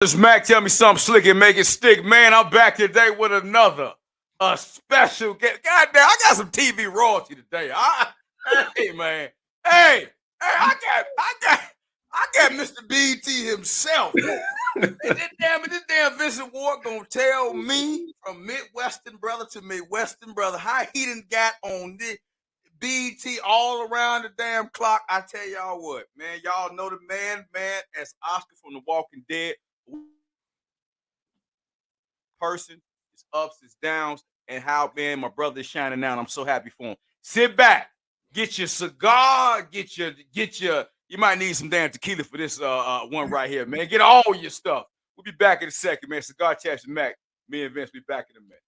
This Mac tell me something slick and make it stick. Man, I'm back today with another special guest. Goddamn, I got some TV royalty today. Hey man, hey, I got Mr. BT himself. And this damn Vincent Ward gonna tell me from Midwestern brother to Midwestern brother how he done got on this BT all around the damn clock. I tell y'all what, man, y'all know the man as Oscar from The Walking Dead. Person, his ups, his downs, and how man my brother is shining out. I'm so happy for him. Sit back, get your cigar, get your. You might need some damn tequila for this one right here, man. Get all your stuff. We'll be back in a second, man. Cigar Chats and Mac. Me and Vince be back in a minute.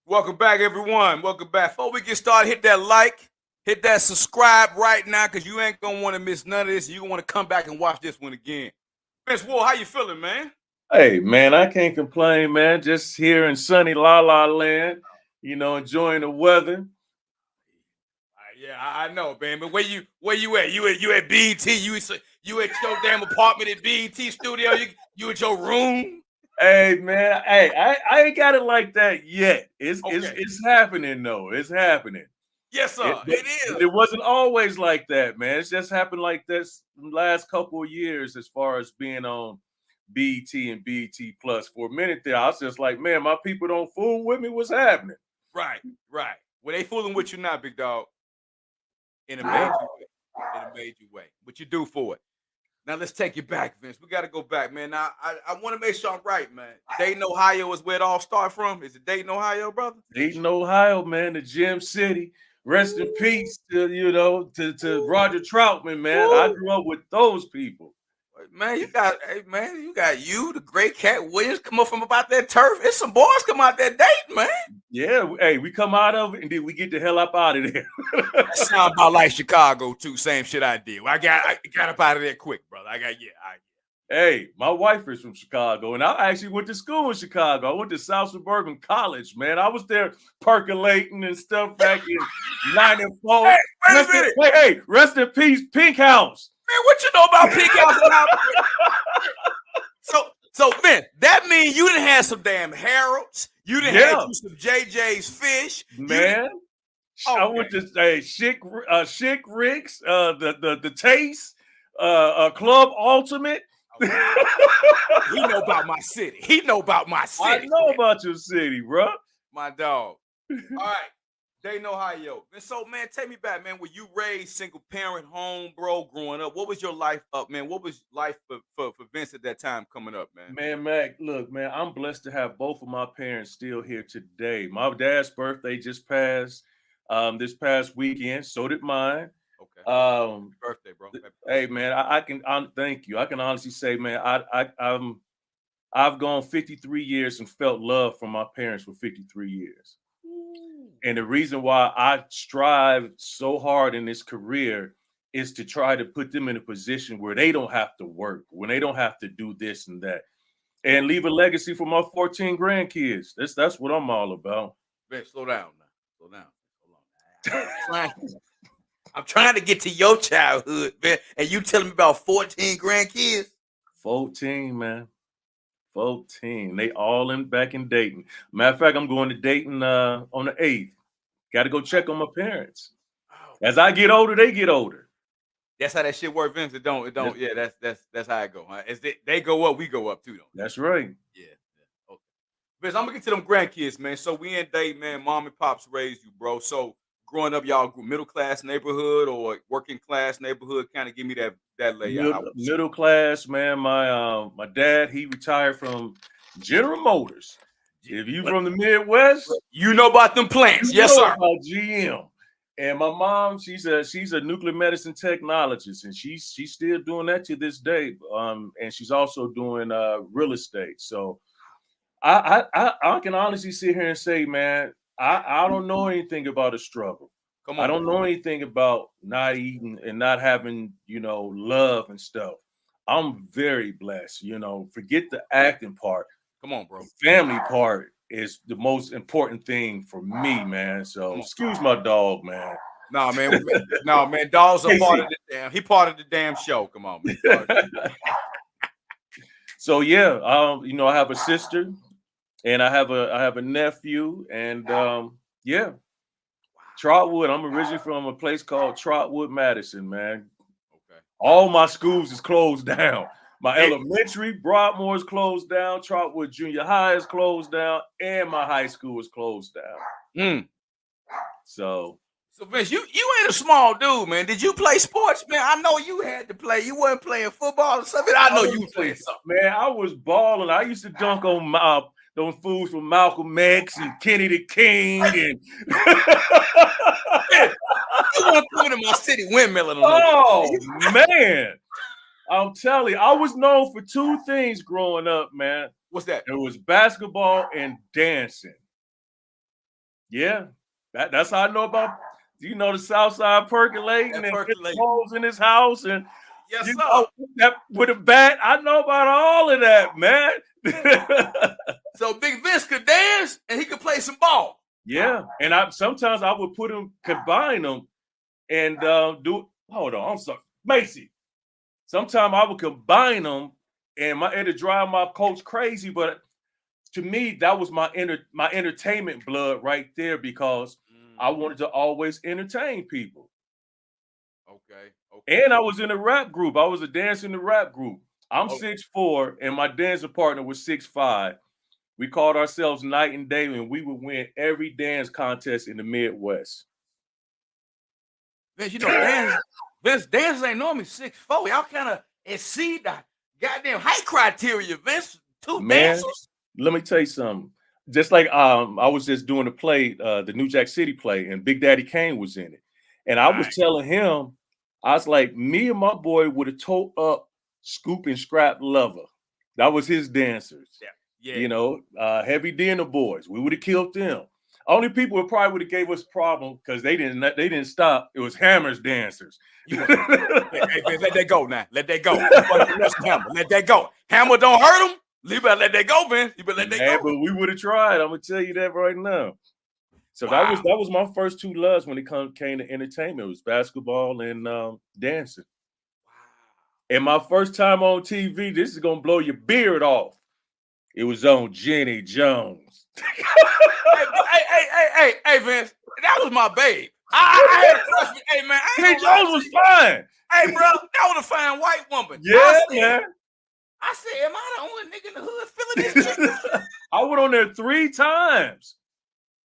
Welcome back, everyone. Welcome back. Before we get started, hit that like, hit that subscribe right now, because you ain't going to want to miss none of this. You're going to want to come back and watch this one again. Vince Ward, how you feeling, man? Hey, man, I can't complain, man. Just here in sunny La La Land, you know, enjoying the weather. Yeah, I know, man. But where you at? You at BT? You at your damn apartment at BT studio? You at your room? Hey, man. Hey, I ain't got it like that yet. It's happening though. It's happening. Yes, sir. It is. It wasn't always like that, man. It's just happened like this last couple of years as far as being on BT and BT Plus. For a minute there, I was just like, man, my people don't fool with me. What's happening? Right. Well, they fooling with you now, big dog. In a major way. What you do for it. Now let's take you back, Vince. We got to go back, man. Now I want to make sure I'm right, man. Dayton, Ohio is where it all started from. Is it Dayton, Ohio, brother? Dayton, Ohio, man, the Gem City. Rest in peace to Roger Troutman, man. Woo! I grew up with those people. Man, you got the great Cat Williams come up from about that turf. It's some boys come out that Dayton, man. Yeah, hey, we come out of it and then we get the hell up out of there. That sound about like Chicago too. Same shit I did. I got up out of there quick, brother. Hey, my wife is from Chicago, and I actually went to school in Chicago. I went to South Suburban College, man. I was there percolating and stuff back in '94. Hey, wait a minute. Hey, rest in peace, Pink House. Man, what you know about Pink House? So Vince, that means you done had some damn Harold's. You done had you some JJ's Fish, man. I went to Chic Rick's, the Taste, Club Ultimate. He know about my city. I know about your city, bro. My dog. All right. Dayton, Ohio. And so, man, take me back, man. Were you raised single parent home, bro, growing up? What was your life up, man? What was life for Vince at that time coming up, man? Man, Mac, look, man, I'm blessed to have both of my parents still here today. My dad's birthday just passed this past weekend. So did mine. Okay. Happy birthday, bro. Hey, man, I can thank you. I can honestly say, man, I've gone 53 years and felt love from my parents for 53 years. And the reason why I strive so hard in this career is to try to put them in a position where they don't have to work, when they don't have to do this and that, and leave a legacy for my 14 grandkids. That's what I'm all about. Man, slow down now. Hold on. I'm trying to get to your childhood, man, and you telling me about 14 grandkids? 14, man. 14. They all back in Dayton. Matter of fact, I'm going to Dayton on the 8th. Got to go check on my parents. As I get older, they get older. That's how that shit works, Vince. It don't. Yeah, that's how it go. Huh? As they go up, we go up too, though. That's right. Yeah. Okay. Vince, I'm gonna get to them grandkids, man. So we in Dayton, man. Mom and pops raised you, bro. So growing up, y'all grew middle class neighborhood or working class neighborhood? Kind of give me that layout. Middle class, man. My dad, he retired from General Motors. If you from the Midwest, you know about them plants. Yes, sir. About GM. And my mom, she's a nuclear medicine technologist, and she's still doing that to this day. And she's also doing real estate. So I can honestly sit here and say, man, I don't know anything about a struggle. Come I on. don't know anything about not eating and not having, love and stuff. I'm very blessed. Forget the acting part. Come on, bro. The family part is the most important thing for me, man. So excuse my dog, man. No, man. No, man. Dogs are part of the damn. He part of the damn show. Come on, man. So yeah, I have a sister, and I have a nephew, and yeah, Trotwood. I'm originally from a place called Trotwood, Madison, man. Okay. All my schools is closed down. My elementary, Broadmoor, is closed down. Trotwood Junior High is closed down, and my high school is closed down. So Vince, you ain't a small dude, man. Did you play sports, man? I know you had to play. You wasn't playing football or something. I know you was playing something. Man, I was balling. I used to dunk on those fools from Malcolm X and Kenny the King. And you weren't coming to my city windmilling. Oh, man. I'm telling you, I was known for two things growing up, man. What's that? It was basketball and dancing. Yeah, that's how I know about, the South Side percolating and holes in his house. And yes, sir. With a bat, I know about all of that, man. So Big Vince could dance and he could play some ball. Yeah, and sometimes I would combine them and do. Hold on, I'm sorry, Macy. Sometimes I would combine them, and it'd drive my coach crazy. But to me, that was my entertainment blood right there, because I wanted to always entertain people. Okay. And I was in a rap group. I was a dancer in the rap group. I'm 6'4", and my dancing partner was 6'5". We called ourselves Night and Day, and we would win every dance contest in the Midwest. Vince, Vince, dancers ain't normally 6'4". Y'all kind of exceed the goddamn height criteria, Vince. Two dancers. Let me tell you something. Just like I was just doing a play, the New Jack City play, and Big Daddy Kane was in it. And I was telling him, I was like, me and my boy would have towed up Scoop and Scrap Lover. That was his dancers. Yeah. Heavy D and the boys. We would have killed them. Only people who probably would have gave us a problem because they didn't stop. It was Hammer's dancers. Hey, Vince, let that go now. Let that go. Hammer. Let that go. Hammer don't hurt him. You better let that go, Vince. You better let that go. But we would have tried. I'm gonna tell you that right now. So that was my first two loves when it came to entertainment. It was basketball and dancing. Wow. And my first time on TV, this is gonna blow your beard off. It was on Jenny Jones. Hey, Vince, that was my babe. I had a crush. Hey, man, Jenny Jones was fine. Hey, bro, that was a fine white woman. Yeah, man. I said, am I the only nigga in the hood feeling this chick? I went on there 3 times.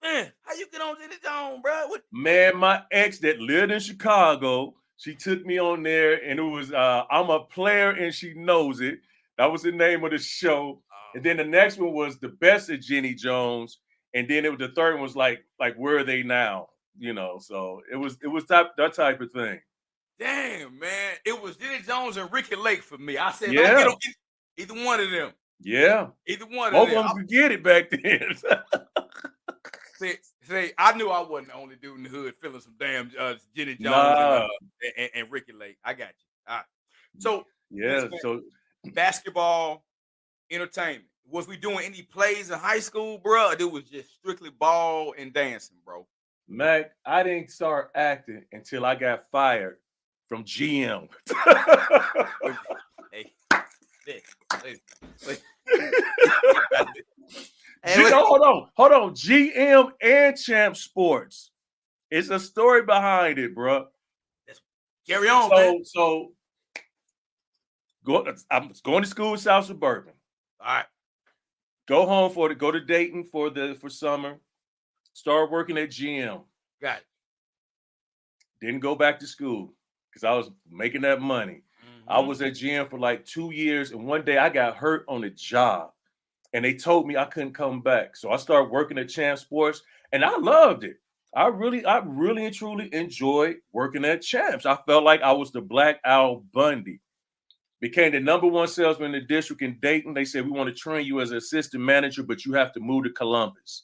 Man, how you get on Jenny Jones, bro? Man, my ex that lived in Chicago, she took me on there, and it was I'm a player and she knows it. That was the name of the show. And then the next one was The Best of Jenny Jones, and then the third one was like Where Are They Now? So it was that type of thing. Damn, man, it was Jenny Jones and Ricky Lake for me. I said, yeah. Don't get on either one of them. Yeah, either one of them. Both of them could get it back then. See, I knew I wasn't the only dude in the hood feeling some damn Jenny Jones and Ricky Lake. I got you. All right. So So basketball, entertainment. Was we doing any plays in high school, bro? It was just strictly ball and dancing, bro. Mac, I didn't start acting until I got fired from GM. Hold on. GM and Champ Sports. It's a story behind it, bro. Carry on, man. So I'm going to school in South Suburban. All right. Go to Dayton for summer. Start working at GM. Got it. Didn't go back to school because I was making that money. Mm-hmm. I was at GM for like 2 years, and one day I got hurt on the job, and they told me I couldn't come back. So I started working at Champ Sports, and I loved it. I really and truly enjoyed working at Champs. I felt like I was the Black Al Bundy. Became the #1 salesman in the district in Dayton. They said, we want to train you as an assistant manager, but you have to move to Columbus.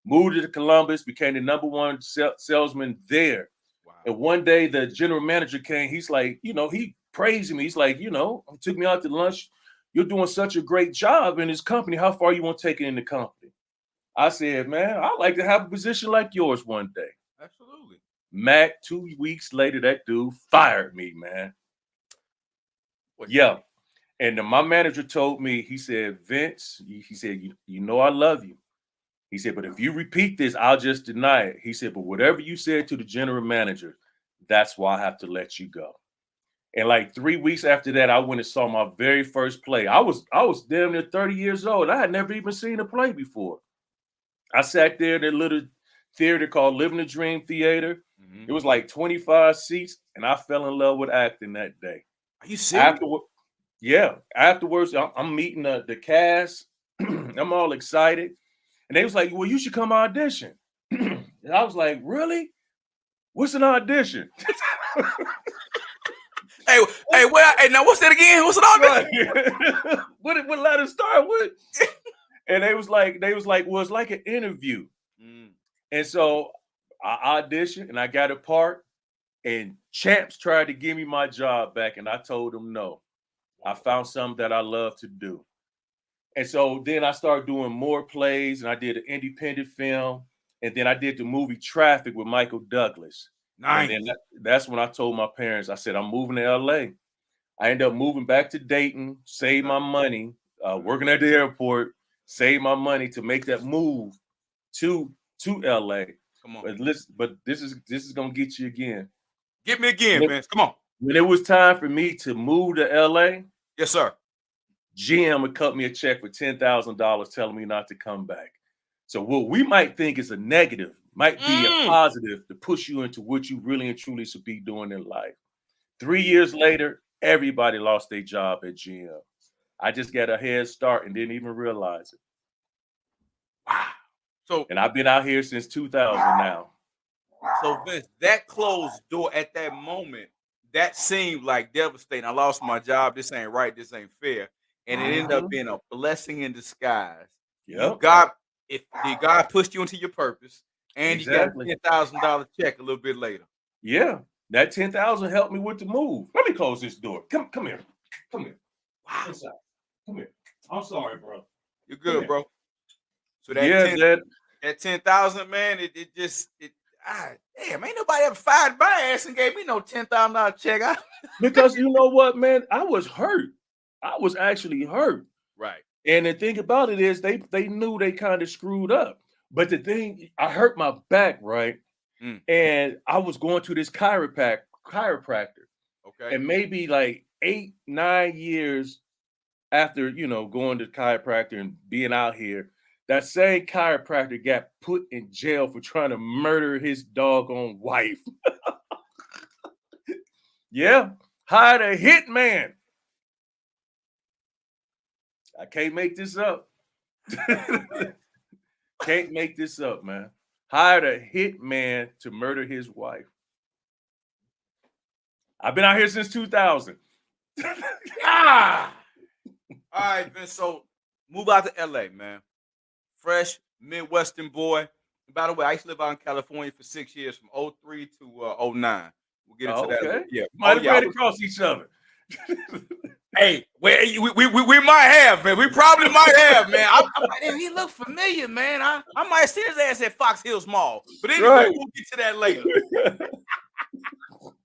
Moved to Columbus, became the #1 salesman there. Wow. And one day the general manager came. He's like, he praised me. He's like, took me out to lunch. You're doing such a great job in this company. How far you want to take it in the company? I said, man, I'd like to have a position like yours one day. Absolutely. Mac, 2 weeks later, that dude fired me, man. Yeah. And my manager told me, he said, Vince, he said, you know I love you. He said, but if you repeat this, I'll just deny it. He said, but whatever you said to the general manager, that's why I have to let you go. And like 3 weeks after that, I went and saw my very first play. I was damn near 30 years old. I had never even seen a play before. I sat there in that little theater called Living the Dream Theater. Mm-hmm. It was like 25 seats, and I fell in love with acting that day. Are you serious? Afterwards, I'm meeting the cast. I'm all excited. And they was like, well, you should come audition. And I was like, really? What's an audition? Hey, now what's that again? What's an audition? What letter start with? And they was like, well, it's like an interview. Mm. And so I auditioned and I got a part. And Champs tried to give me my job back, and I told them no. I found something that I love to do. And so then I started doing more plays, and I did an independent film, and then I did the movie Traffic with Michael Douglas. Nice. And then that's when I told my parents, I said, I'm moving to LA. I ended up moving back to Dayton, saved my money, working at the airport, saved my money to make that move to LA. Come on. But this is gonna get you again. Get me again, man. Come on. When it was time for me to move to LA, yes, sir. GM would cut me a check for $10,000 telling me not to come back. So what we might think is a negative might be a positive to push you into what you really and truly should be doing in life. 3 years later, everybody lost their job at GM. I just got a head start and didn't even realize it. Wow. And I've been out here since 2000 now. So Vince, that closed door at that moment, that seemed like devastating. I lost my job. This ain't right. This ain't fair. And it ended up being a blessing in disguise. Yep. God pushed you into your purpose, and exactly. You got a $10,000 check a little bit later. Yeah, that $10,000 helped me with the move. Let me close this door. Come here. Wow. Inside. Come here. I'm sorry, bro. You're good, bro. So that that 10,000, man, damn, ain't nobody ever fired my ass and gave me no $10,000 check. Because you know what, man, I was hurt. I was actually hurt. Right. And the thing about it is they knew they kind of screwed up. But the thing, I hurt my back, right? And I was going to this chiropractor. Okay. And maybe like 8-9 years after, going to chiropractor and being out here, that same chiropractor got put in jail for trying to murder his doggone wife. Yeah. Hired a hitman. I can't make this up. Can't make this up, man. Hired a hitman to murder his wife. I've been out here since 2000. All right, Vince. So move out to LA, man. Fresh Midwestern boy. By the way, I used to live out in California for 6 years, from 03 to 09. We'll get into that. Yeah, might have ran across each other. Hey, we might have, man. We probably might have, man. He looked familiar, man. I might have seen his ass at Fox Hills Mall. But anyway, we'll get to that later.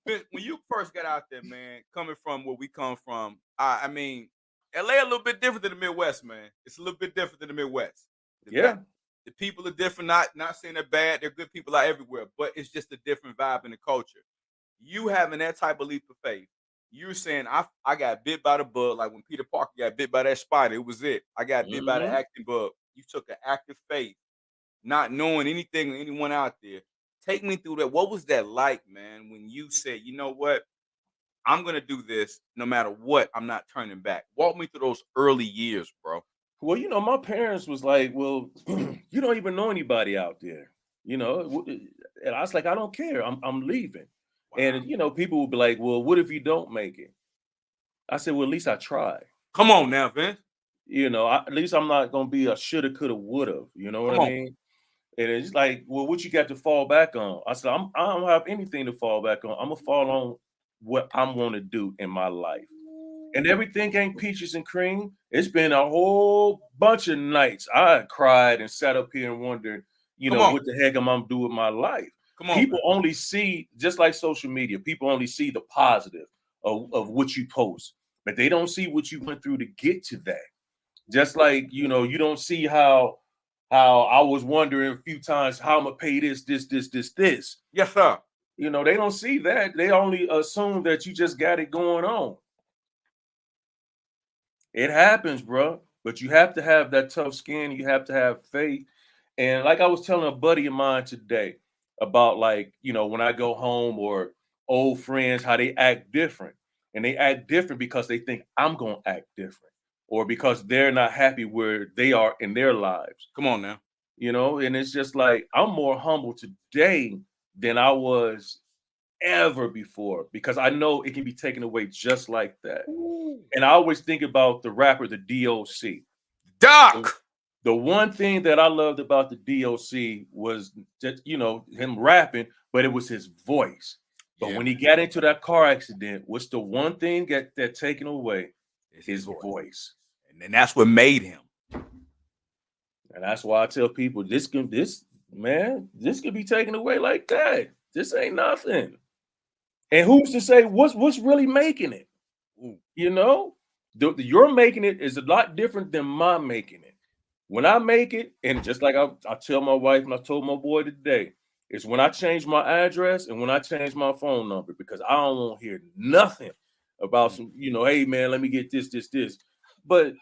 When you first got out there, man, coming from where we come from, I mean, LA a little bit different than the Midwest, man. It's a little bit different than the Midwest. The people are different. Not saying they're bad. They're good people out everywhere, but it's just a different vibe in the culture. You having that type of leap of faith. You're saying I got bit by the bug, like when Peter Parker got bit by that spider. It was it. I got bit by the acting bug. You took an active faith, not knowing anything or anyone out there. Take me through that. What was that like, man, when you said, you know what? I'm going to do this no matter what. I'm not turning back. Walk me through those early years, bro. Well, my parents was like, well, you don't even know anybody out there. You know, and I was like, I don't care. I'm leaving. Wow. And you know, people would be like, well, what if you don't make it? I said, well, at least I tried. Come on now, Vince. You know, at least I'm not gonna be a shoulda, coulda, woulda. You know what Come I on. mean? And it's like, well, what you got to fall back on? I said, I don't have anything to fall back on. I'm gonna fall on what I'm gonna do in my life. And everything ain't peaches and cream. It's been a whole bunch of nights I cried and sat up here and wondered, you Come know, on. what the heck am I gonna do with my life? Come on. People only see, just like social media, people only see the positive of what you post, but they don't see what you went through to get to that. Just like, you know, you don't see how I was wondering a few times how I'm gonna pay this. Yes, sir. You know, they don't see that. They only assume that you just got it going on. It happens, bro. But you have to have that tough skin. You have to have faith. And like I was telling a buddy of mine today about, like, you know, when I go home or old friends, how they act different. And they act different because they think I'm going to act different, or because they're not happy where they are in their lives. Come on now. You know, and it's just like, I'm more humble today than I was ever before, because I know it can be taken away just like that. Ooh. And I always think about the rapper, the DOC. Doc. The one thing that I loved about the DOC was that, you know, him rapping, but it was his voice. But when he got into that car accident, what's the one thing that taken away? Is his voice. And then that's what made him. And that's why I tell people, this could be taken away like that. This ain't nothing. And who's to say what's really making it? Ooh. You know, your making it is a lot different than my making it. When I make it, and just like I tell my wife and I told my boy today, is when I change my address and when I change my phone number, because I don't want to hear nothing about some, you know, hey man, let me get this. But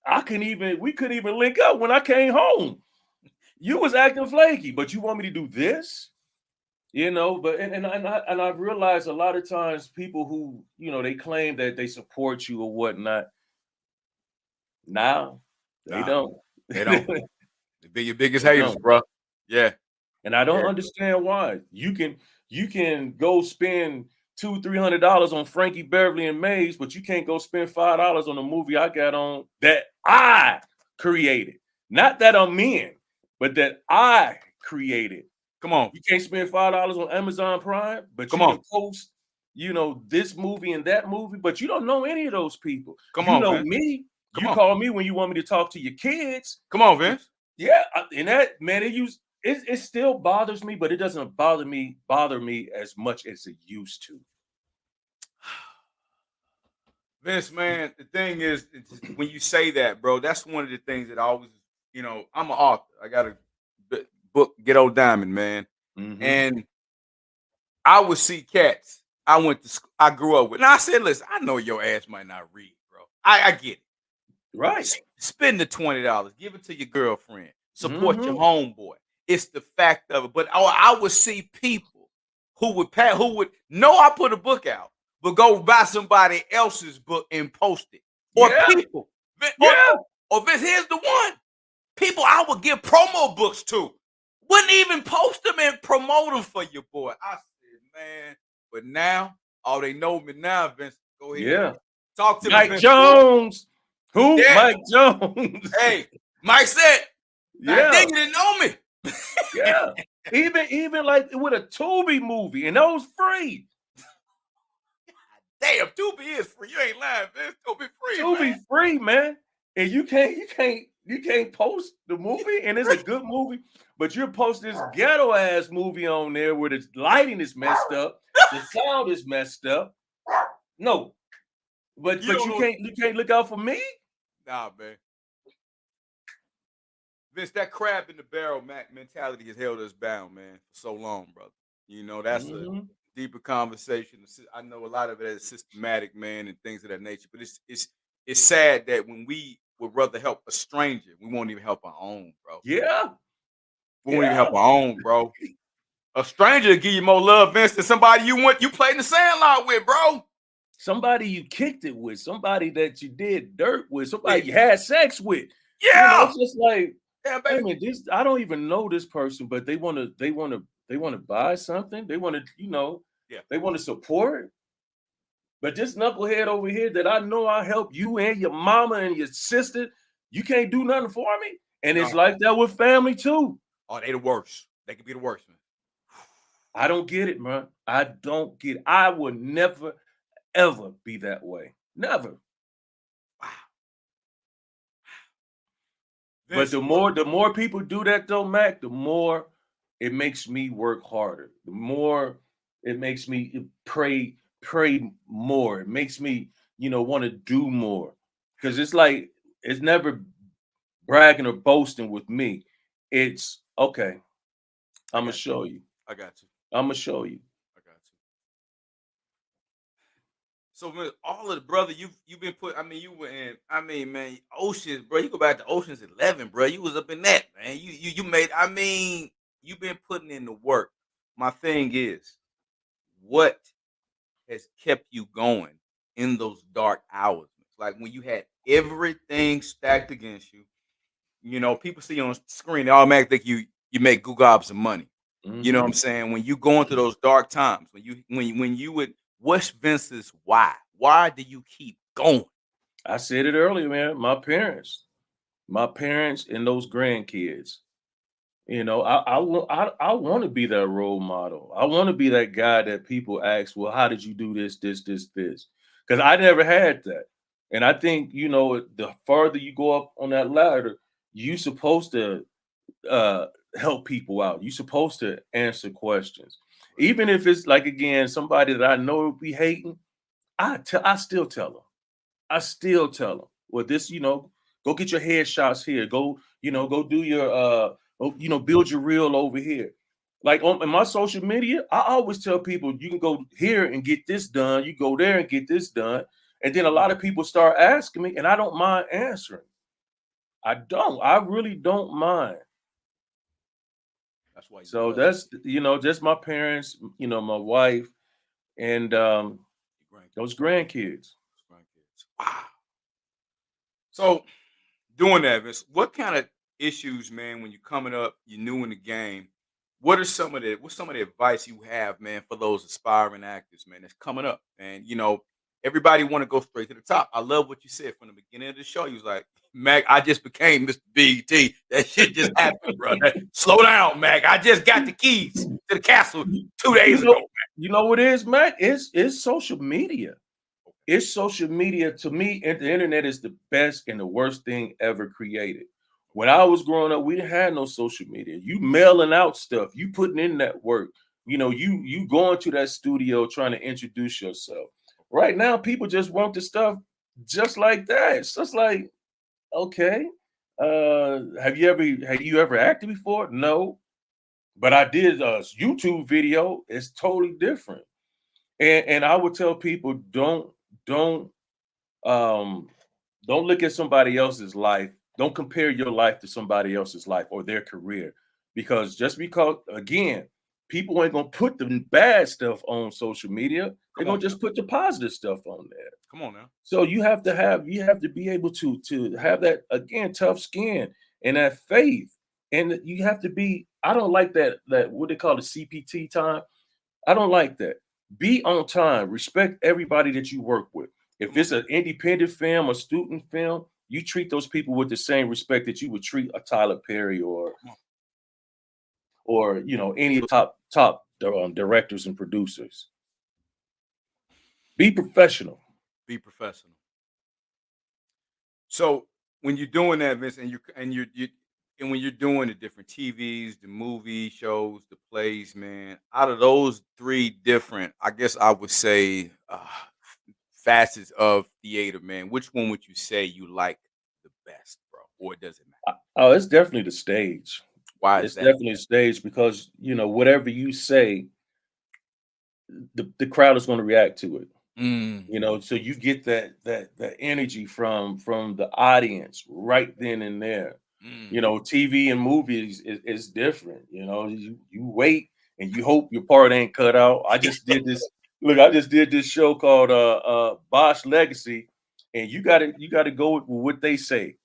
we couldn't even link up when I came home. You was acting flaky, but you want me to do this? You know, but and I've realized a lot of times people who, you know, they claim that they support you or whatnot. Now they don't. They don't. They be your biggest haters, bro. Yeah. And I don't understand why. You can go spend $200-300 on Frankie Beverly and Maze, but you can't go spend $5 on a movie I got on that I created. Not that I'm in, but that I created. Come on. You can't spend $5 on Amazon Prime, but you can post, you know, this movie and that movie, but you don't know any of those people. You know Vince. Me. You call me when you want me to talk to your kids. Come on, Vince. Yeah, and that, man, it still bothers me, but it doesn't bother me as much as it used to. Vince, man, the thing is, when you say that, bro, that's one of the things that I always, you know, I'm an author. I got a book, Get Old Diamond, man. Mm-hmm. And I would see cats I grew up with. Now I said, listen, I know your ass might not read, bro. I get it. Right. Spend the $20. Give it to your girlfriend. Support your homeboy. It's the fact of it. But I would see people who would know I put a book out, but go buy somebody else's book and post it. Or people. Or Vince, here's the one. People I would give promo books to. Wouldn't even post them and promote them for your boy. I said, man. But now, they know me now, Vince. Go ahead. Yeah. Talk to Mike me, Vince. Jones. Who? Yeah. Mike Jones. Hey, Mike said, I think you didn't know me. Yeah. Even like with a Tubi movie, and that was free. Damn, Tubi is free. You ain't lying, man. Tubi free. Tubi free, man. And you can't post the movie, and it's a good movie, but you're posting this ghetto ass movie on there where the lighting is messed up, the sound is messed up. No, but you can't look out for me. Nah, man. Vince, that crab in the barrel mentality has held us bound, man, for so long, brother. You know, that's a deeper conversation. I know a lot of it is systematic, man, and things of that nature. But it's sad that when we would rather help a stranger, we won't even help our own, bro. Yeah. We won't even help our own, bro. A stranger will give you more love, Vince, than somebody you played in the sandlot with, bro. Somebody you kicked it with, somebody that you did dirt with, somebody you had sex with. Yeah. You know, it's just like, Damn, I baby. mean, this I don't even know this person, but they want to buy something. They want to, Yeah. they want to support. But this knucklehead over here that I know I help you and your mama and your sister, you can't do nothing for me. And No. it's like that with family too. Oh, they the worst. They can be the worst, man. I don't get it, man. I don't get it. I will never, ever be that way. Never. Wow. But Vince, the more people do that though, Mac, the more it makes me work harder. The more it makes me pray more. It makes me, want to do more. Because it's like it's never bragging or boasting with me. It's okay. I I'm gonna got you. show you. I got you. I'm gonna show you. I got you. So, man, all of the brother, you've been put. I mean, you were in. I mean, man, Oceans, bro. You go back to Oceans 11, bro. You was up in that, man. You made. I mean, you've been putting in the work. My thing is, what has kept you going in those dark hours? Like when you had everything stacked against you. You know, people see you on screen, they automatically think you make googobs of money. You know what I'm Mhm. saying? When you go into those dark times, when you would what's Vince's why? Why do you keep going? I said it earlier, man. My parents, and those grandkids. I want to be that role model. I want to be that guy that people ask, well, how did you do this? Because I never had that. And I think, the farther you go up on that ladder, you supposed to help people out. You're supposed to answer questions. Even if it's like again, somebody that I know be hating, I still tell them. I still tell them, well, go get your headshots here. Go do your build your reel over here. Like in my social media, I always tell people you can go here and get this done. You go there and get this done. And then a lot of people start asking me, and I don't mind answering. I don't. I really don't mind. That's why you So blessed. that's just my parents, my wife, and Your those grandkids. grandkids. Grandkids. Wow. So doing that, Vince, what kind of issues, man, when you're coming up, you're new in the game, what's some of the advice you have, man, for those aspiring actors, man, that's coming up? And everybody want to go straight to the top. I love what you said from the beginning of the show. You was like, Mac, I just became Mr. BT. That shit just happened, bro. Slow down, Mac. I just got the keys to the castle You 2 days know, ago. you know what it is, Mac? It's social media. It's social media. To me, the internet is the best and the worst thing ever created. When I was growing up, we didn't have no social media. You mailing out stuff, you putting in that work. You going to that studio trying to introduce yourself. Right now, people just want the stuff just like that. It's just like, okay, have you ever acted before? No, but I did a YouTube video. It's totally different. And I would tell people don't um don't look at somebody else's life. Don't compare your life to somebody else's life or their career. Because again, people ain't gonna put the bad stuff on social media. They're Come on gonna now. just put the positive stuff on there. Come on now. So you have to be able to have that again tough skin and that faith. And you have to be, I don't like that what they call the CPT time. I don't like that. Be on time. Respect everybody that you work with. If Come on. it's an independent film, a student film, you treat those people with the same respect that you would treat a Tyler Perry or Come on. any top directors and producers. Be professional. Be professional. So when you're doing that, Vince, and when you're doing the different TVs, the movie shows, the plays, man, out of those three different, I guess I would say, facets of theater, man, which one would you say you like the best, bro? Or does it matter? Oh, it's definitely the stage. Why is It's that? definitely the stage because whatever you say, the crowd is going to react to it. Mm, So you get that energy from the audience right then and there. mm. TV and movies is different. You wait and you hope your part ain't cut out. I just did this. Look, I just did this show called Bosch Legacy, and you got to go with what they say.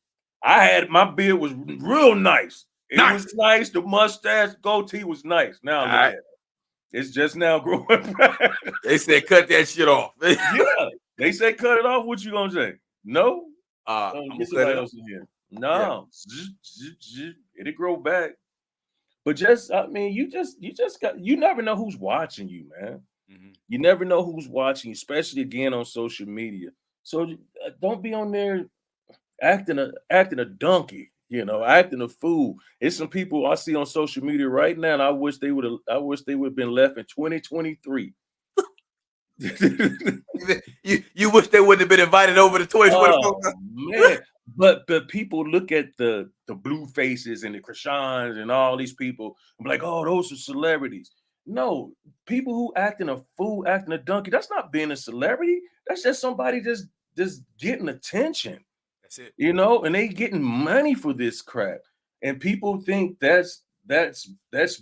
I had my beard was real nice. It was nice. The mustache, goatee was nice. Now look at it. It's just now growing back. They said cut that shit off. Yeah, they say cut it off. What you gonna say? No. I'm Get somebody else in here. No, it'll grow back. But just, I mean, you never know who's watching you, man. Mm-hmm. You never know who's watching, especially again on social media. So don't be on there acting a donkey, acting a fool. It's some people I see on social media right now, and I wish they would have been left in 2023. You wish they wouldn't have been invited over to 2024. Man, but people look at the blue faces and the Krishans and all these people and be like, oh, those are celebrities. No, people who acting a fool, acting a donkey, that's not being a celebrity. That's just somebody just getting attention. That's it. And they getting money for this crap. And people think that's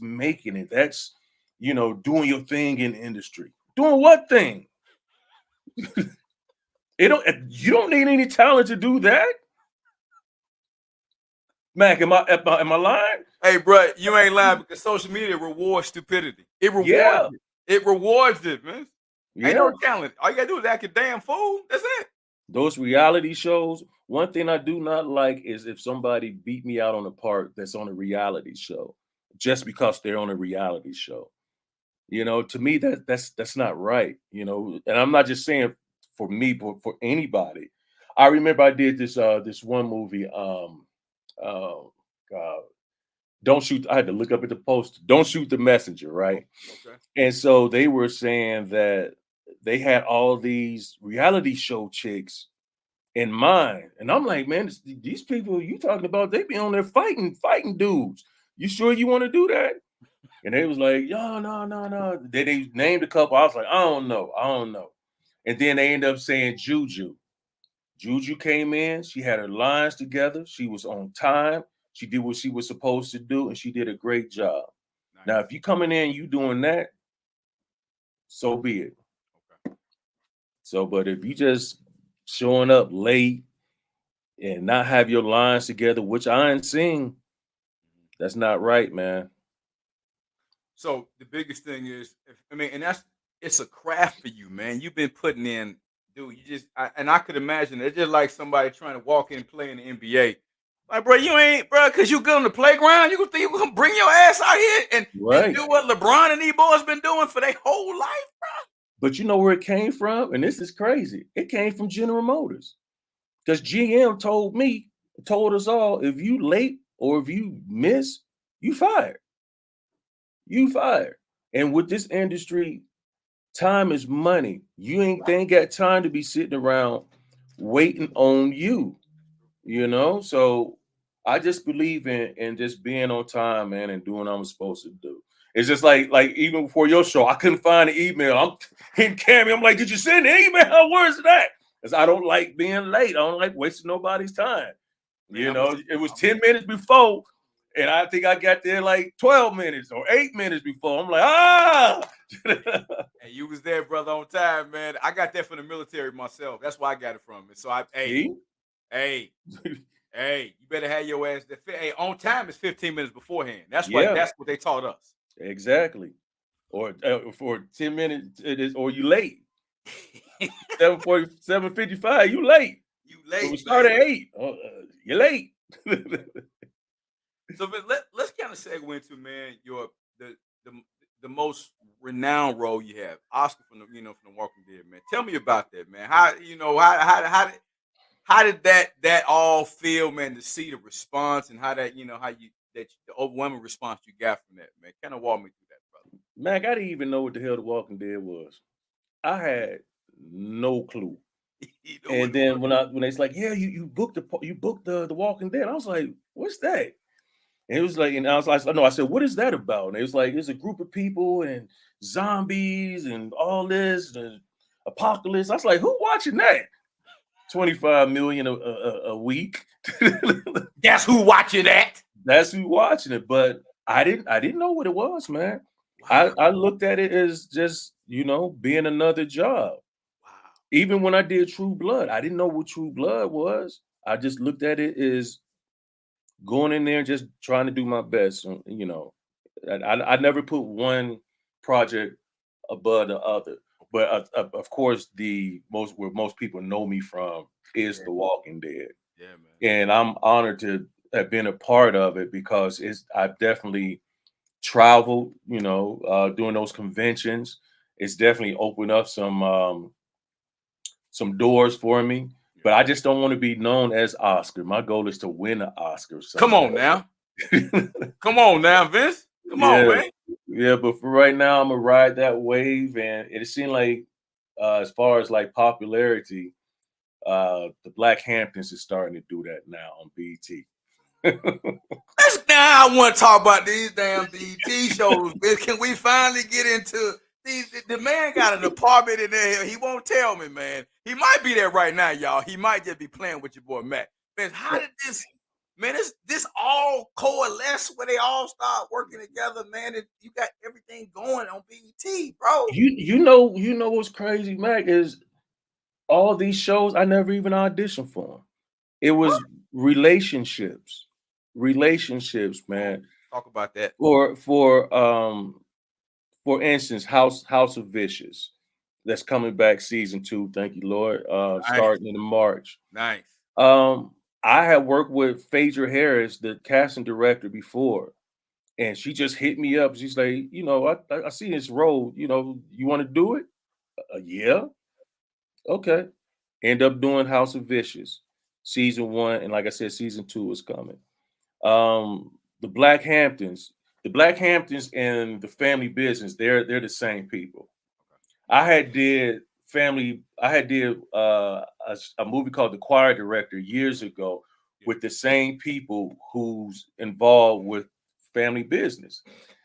making it. That's doing your thing in the industry. Doing what thing? You don't need any talent to do that. Mac, am I lying? Hey, bro, you ain't lying because social media rewards stupidity. It rewards it. It rewards it, man. Yeah. Ain't no talent. All you gotta do is act a damn fool. That's it. Those reality shows, one thing I do not like is if somebody beat me out on the park that's on a reality show just because they're on a reality show. To me, that's not right. And I'm not just saying for me, but for anybody. I remember I did this one movie. Don't shoot. I had to look up at the poster. Don't shoot the messenger, right? Okay. And so they were saying that they had all these reality show chicks in mind, and I'm like, man, these people you talking about, they be on there fighting dudes. You sure you want to do that? And they was like, yo, no. They named a couple. I was like, I don't know. And then they ended up saying Juju. Juju came in. She had her lines together. She was on time. She did what she was supposed to do, and she did a great job. Nice. Now, if you coming in, you doing that, so be it. Okay. So, but if you just showing up late and not have your lines together, which I ain't seen, that's not right, man. So the biggest thing is, it's a craft for you, man. You've been putting in, dude. I could imagine it's just like somebody trying to walk in and play in the NBA. Like, bro, you ain't, bro, because you good on the playground. You gonna think you gonna bring your ass out here and do what LeBron and these boys been doing for their whole life, bro. But you know where it came from, and this is crazy. It came from General Motors, because GM told us all, if you late or if you miss, you fired. You fired. And with this industry, time is money. You ain't got time to be sitting around waiting on you. So I just believe in just being on time, man, and doing what I'm supposed to do. It's just like even before your show, I couldn't find an email. I'm hitting Cammy. I'm like, did you send an email? Where's that? Because I don't like being late. I don't like wasting nobody's time. It was 10 minutes before, and I think I got there like 12 minutes or 8 minutes before. I'm like, Hey, you was there, brother, on time, man. I got that from the military myself. That's why I got it from it. So hey, you better have your ass. Hey, on time is 15 minutes beforehand. That's what they taught us. Exactly. Or for 10 minutes, it is, or you late. 7:55, you late. You late. So we start at 8. You're late. So, but let's kind of segue into, man, the most renowned role you have, Oscar from the Walking Dead, man. Tell me about that, man. How did that all feel, man, to see the response and how that the overwhelming response you got from that, man? Kind of walk me through that, brother. Mac, I didn't even know what the hell The Walking Dead was. I had no clue. And then when it's like, yeah, you booked the Walking Dead, I was like, what's that? And it was like, and I was like, no, I said, what is that about? And it was like, it's a group of people and zombies and all this and apocalypse. I was like, who watching that? 25 million a week. That's who watching that. That's who watching it. But I didn't know what it was, man. Wow. I looked at it as just, being another job. Wow. Even when I did True Blood, I didn't know what True Blood was. I just looked at it as going in there and just trying to do my best. You know, I never put one project above the other. But of course, where most people know me from is The Walking Dead. Yeah, man. And I'm honored to have been a part of it because I've definitely traveled, you know, doing those conventions. It's definitely opened up some doors for me. But I just don't want to be known as Oscar. My goal is to win an Oscar. Come on now. Come on now, Vince. Come on, man. Yeah, but for right now, I'm gonna ride that wave, and it seemed like, as far as like popularity, the Black Hamptons is starting to do that now on BET. Now I want to talk about these damn BET shows. Can we finally get into these? The man got an apartment in there. He won't tell me, man. He might be there right now, y'all. He might just be playing with your boy Mac. Man, how did this? Man, this all coalesce where they all start working together, man. You got everything going on BET, bro. You know what's crazy, Mac, is all these shows I never even auditioned for them. It was relationships, man. Talk about that. For instance, House of Vicious, that's coming back season 2. Thank you, Lord. Nice. Starting in March. Nice. I had worked with Phaedra Harris, the casting director, before, and she just hit me up. She's like, you know, I see this role. You know, you want to do it? Yeah. Okay. End up doing House of Vicious season 1, and like I said, season 2 is coming. The Black Hamptons and the Family Business, they're the same people. I had did a movie called The Choir Director years ago with the same people who's involved with Family Business.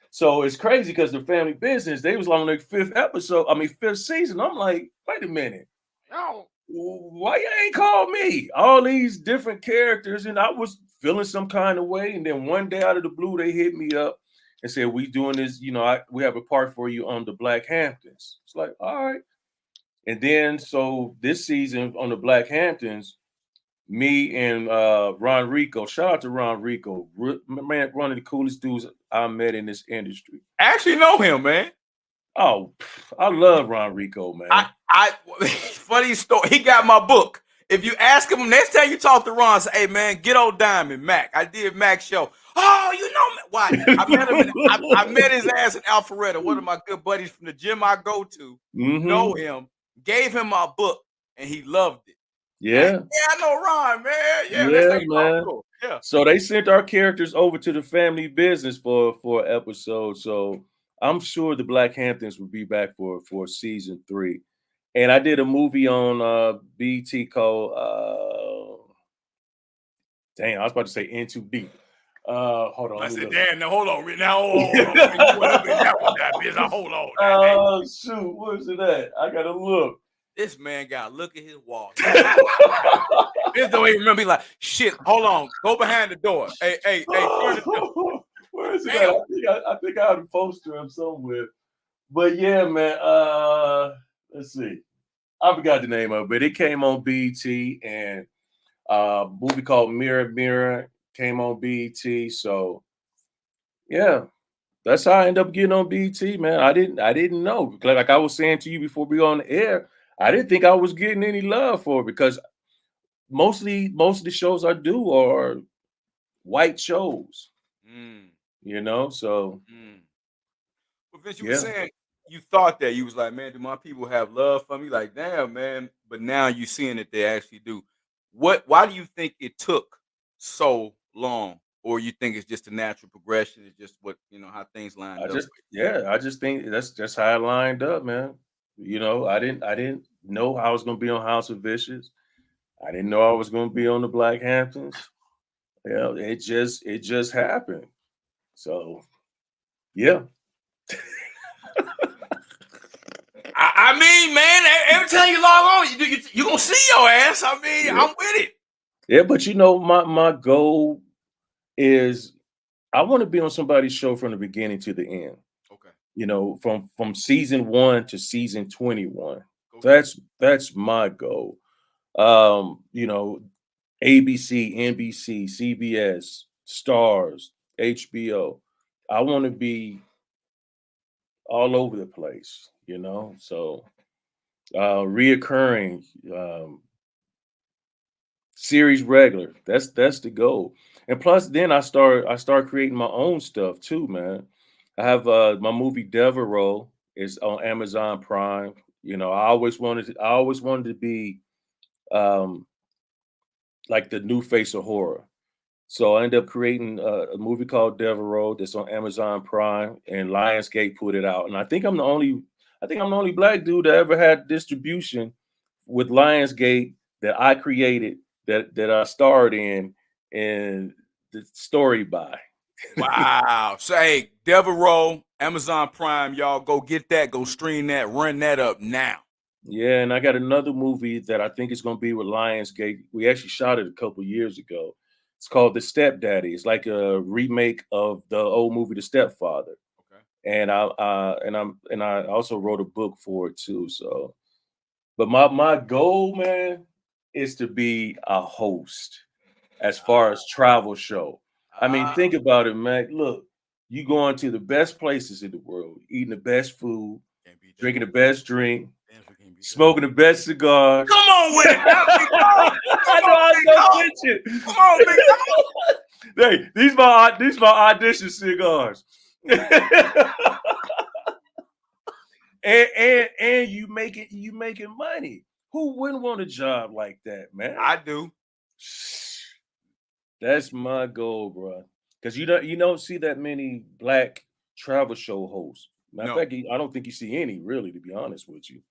So it's crazy because the Family Business, they was on their 5th season. I'm like, wait a minute. Yo, why you ain't called me? All these different characters, and I was feeling some kind of way. And then one day out of the blue, they hit me up and said, we doing this, you know, we have a part for you on the Black Hamptons. It's like, all right. And then, so this season on the Black Hamptons, me and Ron Rico, shout out to Ron Rico, man, one of the coolest dudes I met in this industry. I actually know him, man. Oh, I love Ron Rico, man. Funny story. He got my book. If you ask him next time you talk to Ron, say, "Hey man, get old Diamond Mac." I did Mac's show. Oh, you know me. Why? I met him. I met his ass in Alpharetta. One of my good buddies from the gym I go to know him. Gave him my book, and he loved it. Yeah, I know Ron, man. Yeah, man. Yeah. So they sent our characters over to the Family Business for an episode. So I'm sure the Black Hamptons will be back for season 3. And I did a movie on BT called I was about to say In Too Deep. Hold on. I said, damn, now hold on. Now hold on. Oh, shoot. Where's it at? I gotta look. This man got to look at his wall. This don't even remember. Be like, shit, hold on. Go behind the door. Hey, turn the door. Where is it at? I think I have a poster of somewhere. But yeah, man. Let's see. I forgot the name of it, but it came on BET, and a movie called Mirror Mirror came on BET. So yeah, that's how I ended up getting on BET, man. I didn't know. Like I was saying to you before we go on the air, I didn't think I was getting any love for it because most of the shows I do are white shows. You know, so Well, Vince, you were saying you thought that you was like, man, do my people have love for me? Like, damn, man. But now you seeing that they actually do. Why do you think it took so long? Or you think it's just a natural progression? It's just what, how things lined up. I just think that's just how it lined up, man. You know, I didn't know I was gonna be on House of Vicious. I didn't know I was gonna be on the Black Hamptons. Yeah, it just happened. So yeah. I mean, man, every time you log on, you gonna see your ass. I mean, I'm with it. Yeah, but my goal is I want to be on somebody's show from the beginning to the end. Okay. You know, from season 1 to season 21. Okay. That's my goal. You know, ABC, NBC, CBS, Stars, HBO. I want to be all over the place, you know. So reoccurring, series regular. That's the goal. And plus, then I start creating my own stuff too, man. I have my movie Devereaux is on Amazon Prime. You know, I always wanted to be um like the new face of horror. So I ended up creating a movie called Devereaux that's on Amazon Prime, and Lionsgate put it out. And I think I'm the only black dude that ever had distribution with Lionsgate that I created, that I starred in, and the story by. Wow. So hey, Devereaux, Amazon Prime, y'all go get that, go stream that, run that up now. Yeah, and I got another movie that I think is going to be with Lionsgate. We actually shot it a couple years ago. It's called The Stepdaddy. It's like a remake of the old movie The Stepfather. Okay. And I also wrote a book for it too. So, but my goal, man, is to be a host as far as travel show. I mean, think about it, man. Look, you going to the best places in the world, eating the best food, drinking the best drink, smoking the best cigars. Come on with it. I know I know with you. Come on, big dog. Hey, these my audition cigars. and you making money. Who wouldn't want a job like that, man? I do. That's my goal, bro. Because you don't see that many black travel show hosts. Matter of fact, I don't think you see any, really, to be honest with you.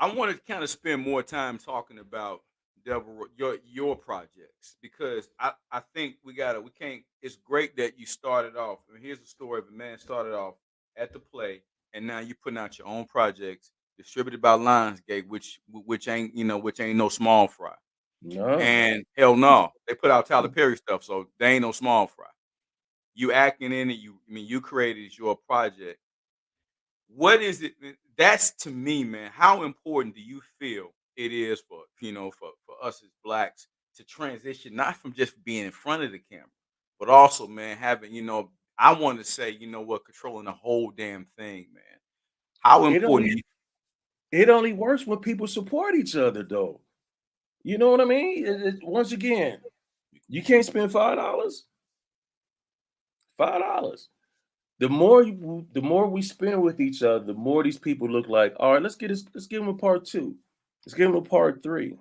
I want to kind of spend more time talking about Deborah, your projects, because I think we can't. It's great that you started off. I mean, here's the story of a man started off at the play, and now you're putting out your own projects distributed by Lionsgate, which ain't no small fry. No. And hell no, they put out Tyler Perry stuff, so they ain't no small fry. You acting in it. You created your project. What is it? That's to me, man. How important do you feel it is for us as blacks to transition, not from just being in front of the camera, but also, man, having I want to say, controlling the whole damn thing, man. How important? It only works when people support each other, though. You know what I mean? Once again, you can't spend $5. $5. The more we spend with each other, the more these people look like, all right, let's give them a part 2. Let's give them a part 3.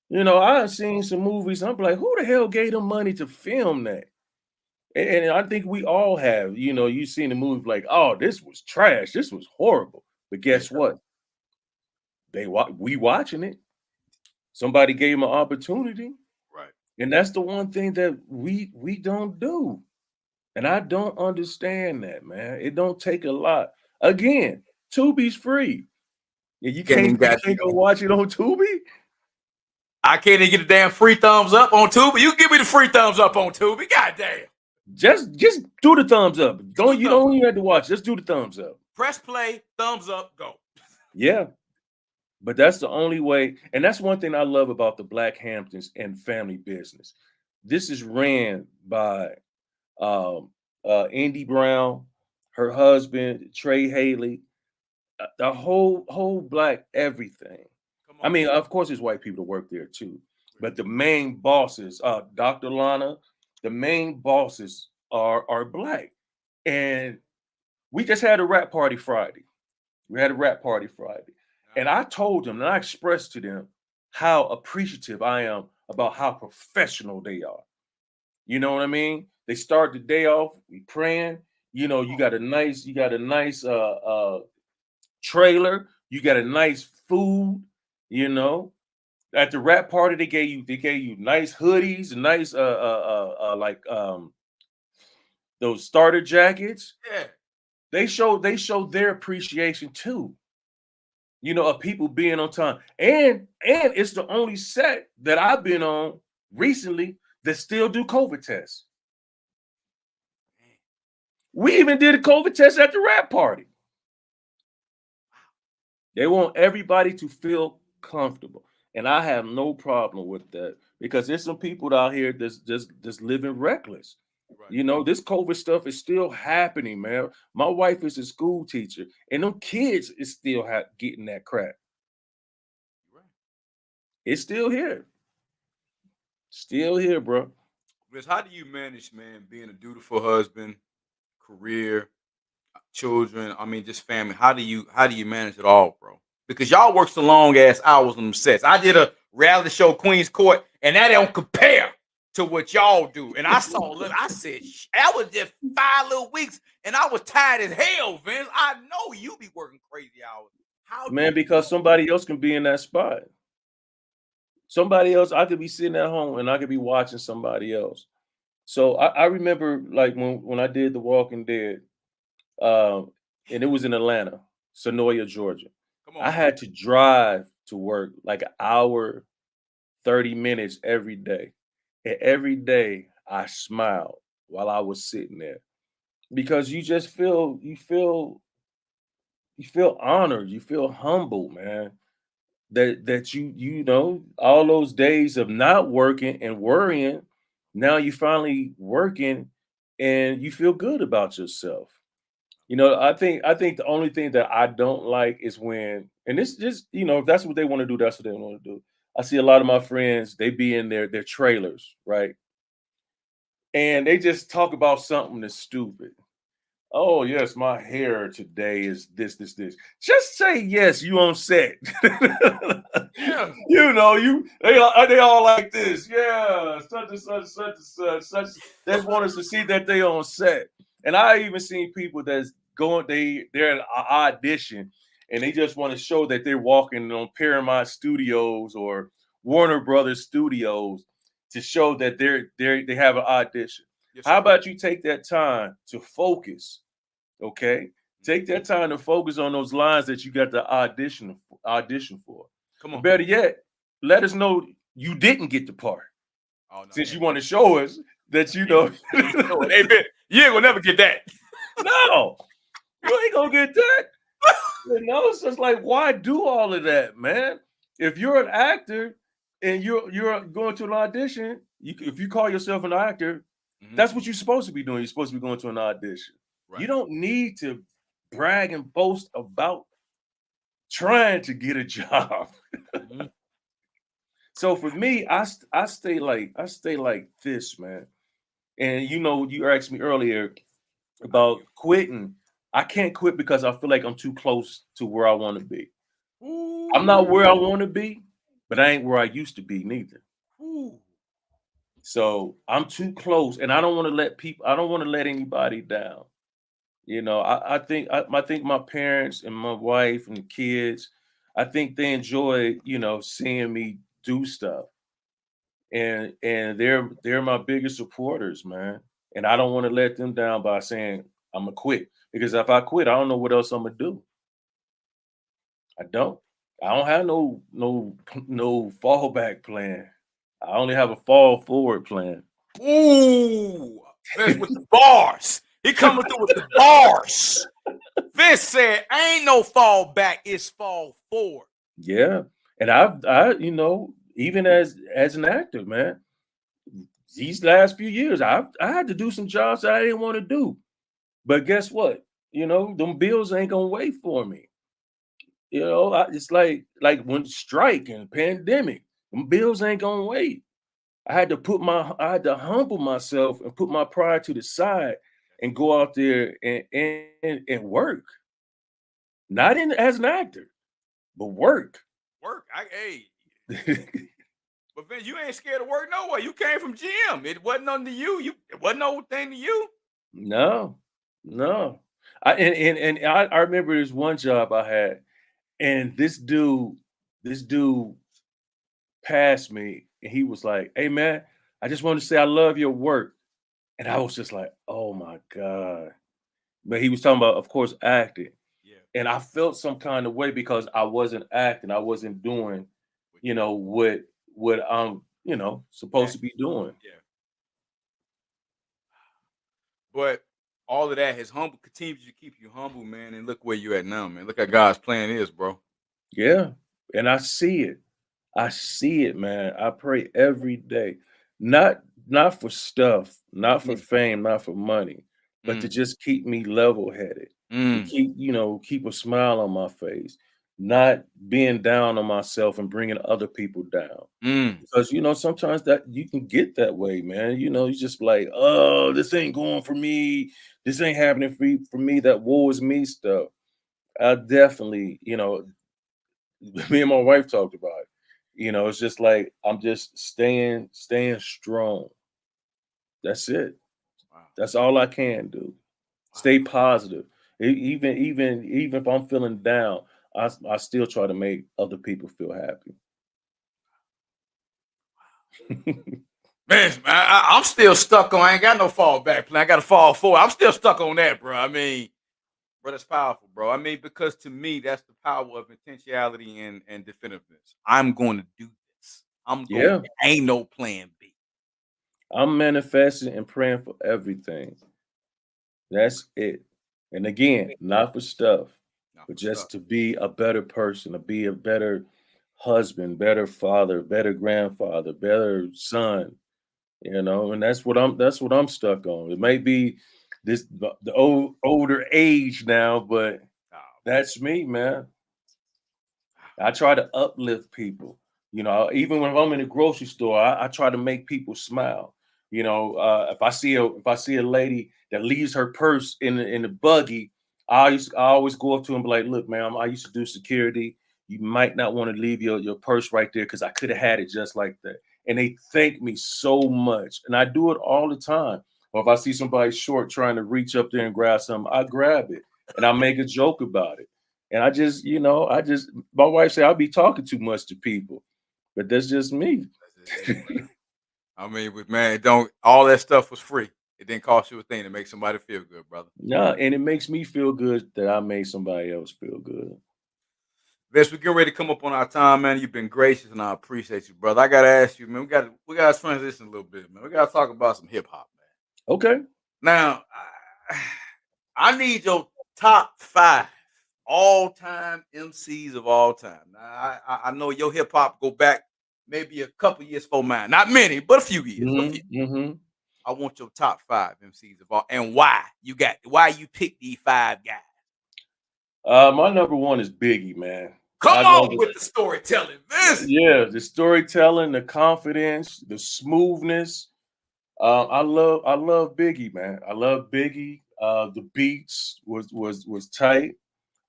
You know, I've seen some movies. I'm like, who the hell gave them money to film that? And I think we all have. You know, you've seen the movie like, oh, this was trash. This was horrible. But guess what? We watching it. Somebody gave them an opportunity. Right. And that's the one thing that we don't do. And I don't understand that, man. It don't take a lot. Again, Tubi's free. Yeah, you can't go watch it on Tubi. I can't even get a damn free thumbs up on Tubi. You give me the free thumbs up on Tubi. God damn. Just do the thumbs up. You don't even have to watch. Just do the thumbs up. Press play, thumbs up, go. Yeah. But that's the only way. And that's one thing I love about the Black Hamptons and family business. This is ran by Indy Brown, her husband, Trey Haley, the whole Black everything. I mean, of course, there's white people that work there too. But the main bosses, Dr. Lana, the main bosses are Black. And we just had a rap party Friday. And I told them, and I expressed to them how appreciative I am about how professional they are. You know what I mean? They start the day off, we praying. You know, you got a nice trailer, you got a nice food, you know. At the rap party, they gave you nice hoodies and nice those starter jackets. Yeah. They show their appreciation too. You know, of people being on time. And it's the only set that I've been on recently that still do COVID tests. We even did a COVID test at the rap party. They want everybody to feel comfortable. And I have no problem with that because there's some people out here that's just living reckless. Right. You know, this COVID stuff is still happening, man. My wife is a school teacher, and them kids is still getting that crap. Right. It's still here. Still here, bro. Liz, how do you manage, man, being a dutiful husband, career, children? I mean, just family. How do you manage it all, bro? Because y'all work so long ass hours on them sets. I did a reality show, Queen's Court, and that don't compare to what y'all do. And I saw, look, I said, that was just 5 little weeks, and I was tired as hell, Vince. I know you be working crazy hours. How do Man, because somebody else can be in that spot. Somebody else, I could be sitting at home and I could be watching somebody else. So I remember like when I did The Walking Dead, and it was in Atlanta, Sonoya, Georgia. come on, I had to drive to work like an hour, 30 minutes every day. And every day I smiled while I was sitting there because you just feel honored, you feel humble, man. That you know all those days of not working and worrying, now you finally working and you feel good about yourself. You know, I think the only thing that I don't like is when, and this just, you know, if that's what they want to do, that's what they want to do. I see a lot of my friends, they be in their trailers, right? And they just talk about something that's stupid. Oh, yes, my hair today is this. Just say yes, you on set. yeah. You know, they all like this. Yeah, such and such, such and such. They want us to see that they on set. And I even seen people that's going, they're in an audition and they just want to show that they're walking on Paramount Studios or Warner Brothers Studios to show that they have an audition. Yes, How sir. about you take that time to focus? Okay, take that time to focus on those lines that you got the audition for. Come Or on. better yet, let us know you didn't get the part, Oh, no, since man. you want to show us that you know. Hey, Vince, you ain't gonna never get that. No, you ain't gonna get that. You know, it's just like, why do all of that, man? If you're an actor and you're going to an audition, if you call yourself an actor, that's what you're supposed to be doing. You're supposed to be going to an audition. You Right. don't need to brag and boast about trying to get a job. Mhm. So for me, I stay like this, man. And you know, you asked me earlier about quitting. I can't quit because I feel like I'm too close to where I want to be. I'm not where I Ooh. want to be, but I ain't where I used to be neither. Ooh. So I'm too close, and I don't want to let people. I don't want to let anybody down. You know, I think my parents and my wife and the kids, I think they enjoy, you know, seeing me do stuff. And they're my biggest supporters, man. And I don't want to let them down by saying I'm gonna quit. Because if I quit, I don't know what else I'm gonna do. I don't. I don't have no fallback plan. I only have a fall forward plan. Ooh. Vince with the bars. He coming through with the bars. Vince said, ain't no fall back, it's fall forward. Yeah. And I you know, even as an actor, man, these last few years, I had to do some jobs that I didn't want to do. But guess what? You know, them bills ain't gonna wait for me. You know, it's like when strike and pandemic, them bills ain't gonna wait. I had to humble myself and put my pride to the side and go out there and work. Not in as an actor, but work. Work. But Vince, you ain't scared of work no way. You came from gym. It wasn't under you. It wasn't no thing to you. No, no. I remember this one job I had, and this dude passed me, and he was like, "Hey man, I just want to say I love your work." And I was just like, "Oh my God." But he was talking about, of course, acting. Yeah. And I felt some kind of way because I wasn't acting. I wasn't doing, What you you know, what I'm, supposed act- to be doing. Yeah. But all of that has humble continues to keep you humble, man. And look where you at now, man. Look how God's plan is, bro. Yeah. And I see it. I see it, man. I pray every day. Not for stuff, not for Mm, fame, not for money, but to mm, just keep me level-headed, to mm, keep, keep a smile on my face, not being down on myself and bringing other people down. mm. Because sometimes that you can get that way, man. You just like, oh, this ain't going for me. This ain't happening for me. That woe is me stuff. I definitely, me and my wife talked about it. It's just like I'm just staying strong. That's it. Wow, That's all I can do. wow. Stay positive. Even if I'm feeling down, I still try to make other people feel happy. Man, I'm still stuck on. I ain't got no fallback plan. I got to fall forward. I'm still stuck on that, bro. I mean, bro, that's powerful, bro. I mean, because to me, that's the power of intentionality and definitiveness. I'm going to do this. I'm going. Yeah, Ain't no plan B. I'm manifesting and praying for everything. That's it. And again, not for stuff, Not but for stuff. just to be a better person, to be a better husband, better father, better grandfather, better son, and that's what I'm stuck on. It may be the older age now, but Oh, that's me, man. I try to uplift people. Even when I'm in the grocery store, I try to make people smile. If I see a lady that leaves her purse in the buggy, I always go up to her and be like, "Look, ma'am, I used to do security. You might not want to leave your purse right there because I could have had it just like that." And they thank me so much, and I do it all the time. Or if I see somebody short trying to reach up there and grab something, I grab it and I make a joke about it. And my wife said I'll be talking too much to people, but that's just me. that's it, man. I mean, with man, don't all that stuff was free. It didn't cost you a thing to make somebody feel good, brother. No, and it makes me feel good that I made somebody else feel good. Vince, we're getting ready to come up on our time, man. You've been gracious, and I appreciate you, brother. I gotta ask you, man. We gotta transition a little bit, man. We gotta talk about some hip hop, man. Okay. Now, I need your top 5 all time MCs of all time. Now, I know your hip hop go back maybe a couple years for mine, not many, but a few years. A few. Hmm. I want your top 5 MCs of all, and why why you pick these 5 guys. My number one is Biggie, man. Come I love on it. with the storytelling, Vince. Yeah, the storytelling, the confidence, the smoothness. I love Biggie, man. I love Biggie. The beats was tight.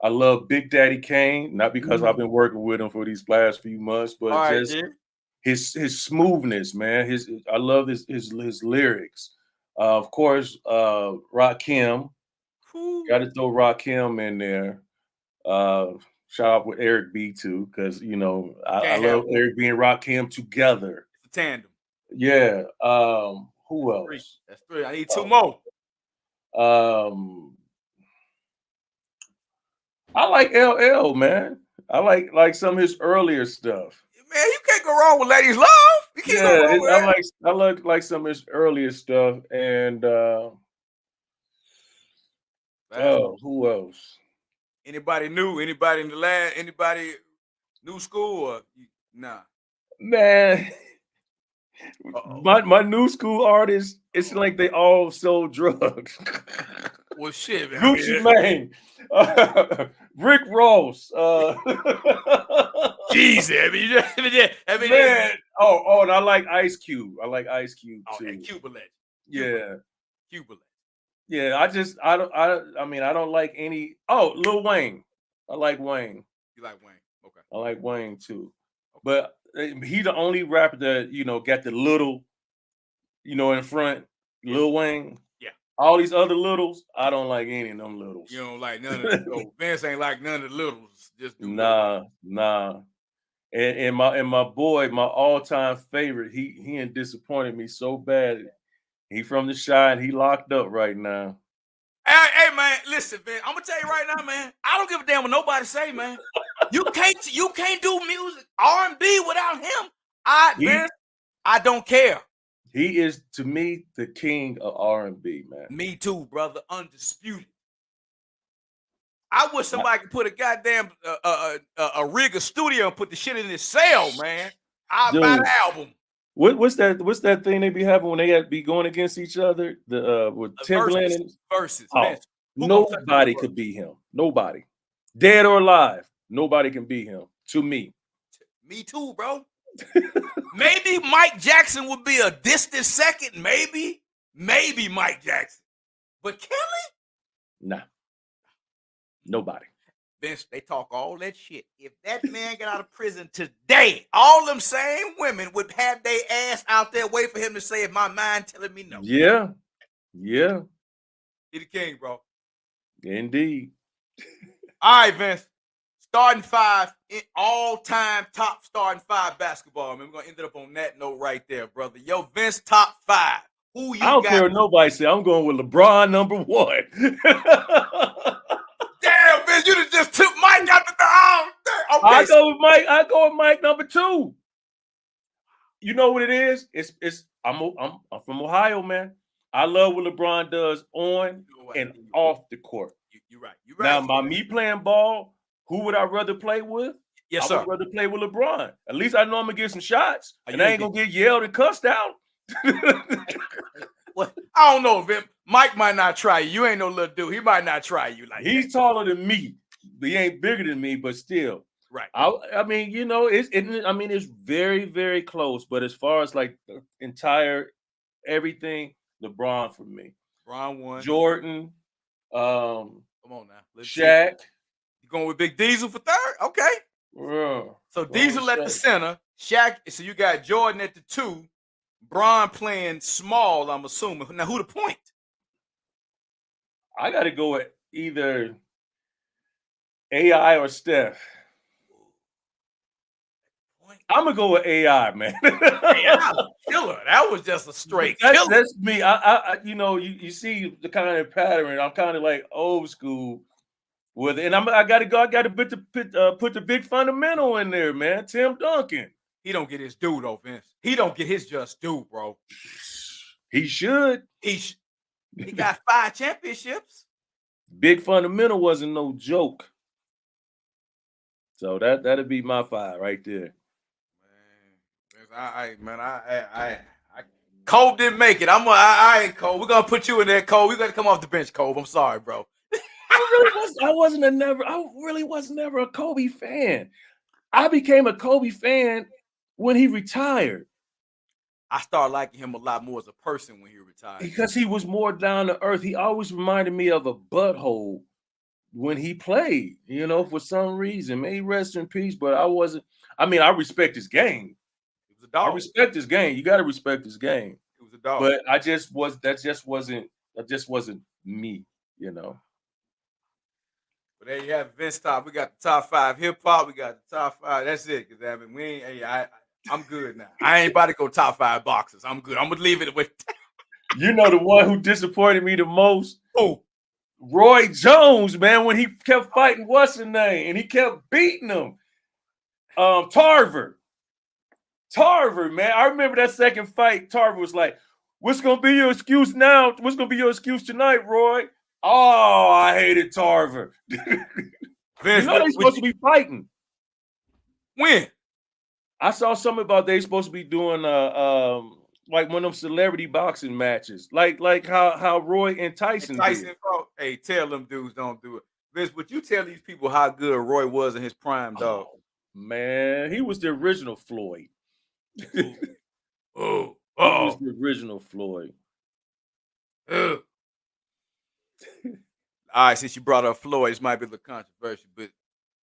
I love Big Daddy Kane, not because I've Ooh. been working with him for these last few months, All but right, just then. his smoothness, man. I love his lyrics. Of course, Rakim. Whew. Got to throw Rakim in there. Uh, Shout out with Eric B too, because I Can't have love both. Eric B and Rakim together. It's a tandem. Yeah. Who Three. else? That's 3. I need 2 Oh, more. Um, I like LL, man. I like some of his earlier stuff. Man, you can't go wrong with Ladies Love. You can't go Yeah, wrong with that. I like some of his earlier stuff, and Last one. who else? Anybody new? Anybody in the last? Anybody new school? Or nah. Man, Uh oh. my new school artists, it's like they all sold drugs. Well, shit, man. I Gucci mean, Mane, Rick Ross, Jesus. I mean, man. Oh, and I like Ice Cube. I like Ice Cube oh, and too. Cuba legend. Cuba, Yeah, Cuba legend. yeah. I mean, I don't like any. Oh, Lil Wayne. I like Wayne. You like Wayne? Okay. I like Wayne too, Okay. but he the only rapper that got the little, in front. Yeah. Lil Wayne. Yeah. All these other littles, I don't like any of them littles. You don't like none of it. So Vince ain't like none of the littles. Just do Lil Wayne. Nah. And my boy, my all-time favorite, he ain't disappointed me so bad. He from the Shy and he locked up right now. Hey, man, listen, man. I'm gonna tell you right now, man. I don't give a damn what nobody say, man. You can't do music R&B without him. He Vince, I don't care. he is to me the king of R&B, man. Me too, brother. Undisputed. I wish somebody could put a goddamn a rig, a studio, and put the shit in his cell, man. I'll buy the album. What's that thing they be having when they be going against each other? With Timberland and versus. Oh, nobody could beat him. Nobody, dead or alive, nobody can beat him. To me. Me too, bro. Maybe Mike Jackson would be a distant second. Maybe Mike Jackson, but Kelly, nah, nobody. Vince, they talk all that shit. If that man got out of prison today, all them same women would have their ass out there wait for him to say, "If my mind telling me no." Yeah. He the king, bro. Indeed. All right, Vince. Starting five, all-time top starting five basketball. Man, we're gonna end it up on that note right there, brother. Yo, Vince, top five. Who you? I don't care what nobody say. I'm going with LeBron number one. Damn, Vince, you just took Mike out the okay. I go with Mike. I go with Mike number two. You know what it is? I'm from Ohio, man. I love what LeBron does on and off the court. You're right. Now, by me playing ball, who would I rather play with? Yes, sir. I would rather play with LeBron. At least I know I'm gonna get some shots, and I ain't gonna get yelled and cussed out. What? I don't know, Vin. Mike might not try you. You ain't no little dude. He might not try you like He's taller than me. He ain't bigger than me, but still. Right. I mean, you know, it's very, very close. But as far as like the entire everything, LeBron for me. LeBron one. Jordan. Come on now. Shaq. You going with Big Diesel for third? Okay. Yeah. So Diesel at the center. Shaq. So you got Jordan at the two. Bron playing small, I'm assuming. Now, who the point? I got to go with either AI or Steph. I'm gonna go with AI, man. AI killer. That was just a straight killer. That's me. I you know, you see the kind of pattern. I'm kind of like old school with it, and I got to put the big fundamental in there, man. Tim Duncan. He don't get his due though, Vince. He don't get his just due, bro. He should. He got 5 championships. Big fundamental wasn't no joke. So that'd be my 5 right there. Cole didn't make it. I ain't Cole. We're gonna put you in there, Cole. We gotta come off the bench, Cole. I'm sorry, bro. I really was never a Kobe fan. I became a Kobe fan when he retired. I started liking him a lot more as a person when he retired. Because he was more down to earth. He always reminded me of a butthole when he played, you know, for some reason. May he rest in peace, but I respect his game. It was a dog. I respect his game. You got to respect his game. It was a dog. But that just wasn't me, you know. But there you have it, Vince Top. We got the top 5 hip hop. We got the top 5. That's it. Cause I mean, I'm good now. I ain't about to go top 5 boxers. I'm good. I'm gonna leave it with. You know the one who disappointed me the most? Oh, Roy Jones, man. When he kept fighting what's his name, and he kept beating him. Tarver, man. I remember that second fight. Tarver was like, "What's gonna be your excuse now? What's gonna be your excuse tonight, Roy?" Oh, I hated Tarver. Vince, you know they're supposed to be fighting. When? I saw something about they supposed to be doing like one of them celebrity boxing matches, like how Roy and Tyson did. Bro, hey, tell them dudes don't do it. Vince, would you tell these people how good Roy was in his prime, dog? Oh, man, he was the original Floyd. He was the original Floyd. All right, since you brought up Floyd, this might be a little controversial, but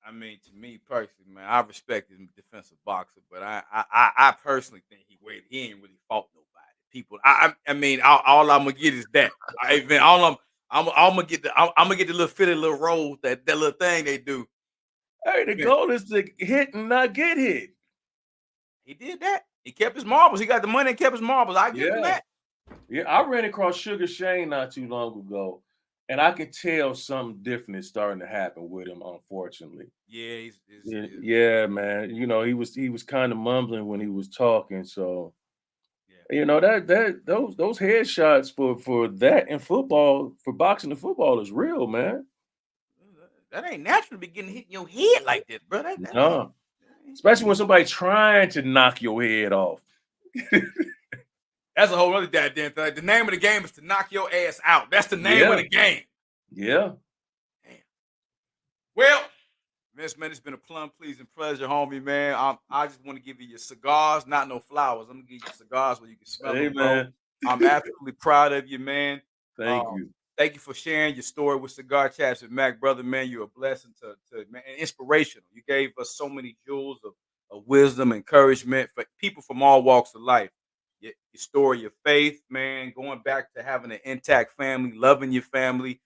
I mean, to me personally, man, I respect his defensive boxer, but I personally think he ain't really fought nobody. People, I mean, all I'm gonna get is that. I'm gonna get the little fitted little roll that little thing they do. Hey, the goal is to hit and not get hit. He did that. He kept his marbles. He got the money and kept his marbles. I give him that. Yeah, I ran across Sugar Shane not too long ago, and I could tell something different is starting to happen with him, unfortunately. Yeah, yeah, man. You know, he was kind of mumbling when he was talking. So, you know, those headshots for that in football, for boxing and football is real, man. That ain't natural to be getting hit in your head like this, bro. No. Especially when somebody trying to knock your head off. That's a whole other goddamn thing. The name of the game is to knock your ass out. That's the name of the game. Yeah. Damn. Well, Vince, man, it's been a plum-pleasing pleasure, homie, man. I just want to give you your cigars, not no flowers. I'm going to give you cigars where you can smell them, bro. Man. I'm absolutely proud of you, man. Thank you. Thank you for sharing your story with Cigar Chats with Mac, brother, man. You're a blessing to man, and inspirational. You gave us so many jewels of wisdom, encouragement for people from all walks of life. Your story, your faith, man, going back to having an intact family, loving your family,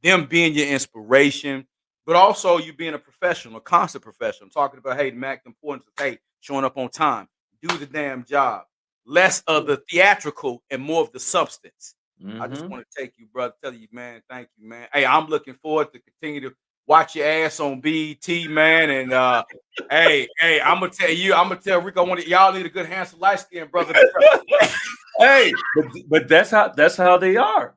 them being your inspiration, but also you being a professional, a constant professional. I'm talking about, hey, Mac, the importance of, hey, showing up on time, do the damn job, less of the theatrical and more of the substance. I just want to take you, brother, tell you, man, thank you, man. Hey, I'm looking forward to continue to watch your ass on BET, man. And hey, I'm gonna tell Rico, y'all need a good, handsome, light skinned brother. Hey, but that's how they are.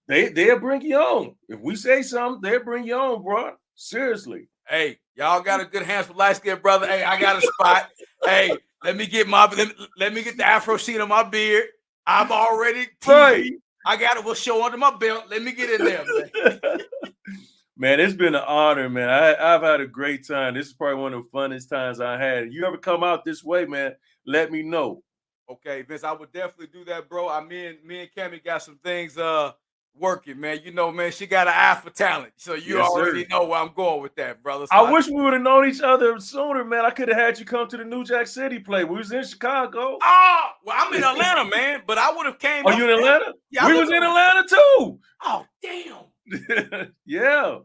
They'll bring you on. If we say something, they'll bring you on, bro. Seriously. Hey, y'all got a good, handsome, light skinned brother. Hey, I got a spot. Hey, let me get the Afro sheet on my beard. I'm already TV. Right. I got a show under my belt. Let me get in there, man. Man, it's been an honor, man. I've had a great time. This is probably one of the funnest times I had. You ever come out this way, man, let me know. Okay, Vince, I would definitely do that, bro. Me and Cammy got some things working, man. You know, man, she got an eye for talent. So you already know where I'm going with that, brother. So I wish we would have known each other sooner, man. I could have had you come to the New Jack City play. We was in Chicago. Oh, well, I'm in Atlanta, man. But I would have came. Oh, you in Atlanta? Yeah, we was in Atlanta too. Oh, damn. Yeah.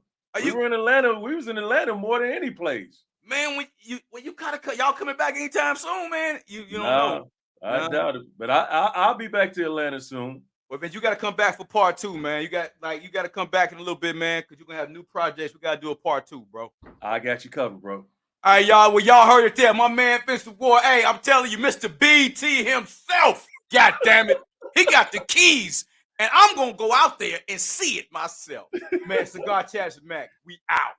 We were in Atlanta. We was in Atlanta more than any place. Man, when you kind of y'all coming back anytime soon, man? You don't know. I doubt it. But I'll be back to Atlanta soon. Well, man, you got to come back for part 2, man. You got to come back in a little bit, man, because you're gonna have new projects. We got to do a part 2, bro. I got you covered, bro. All right, y'all. Well, y'all heard it there. My man, Vincent Ward. Hey, I'm telling you, Mr. BT himself. God damn it. He got the keys. And I'm going to go out there and see it myself. Man, Cigar Chats with Mac. We out.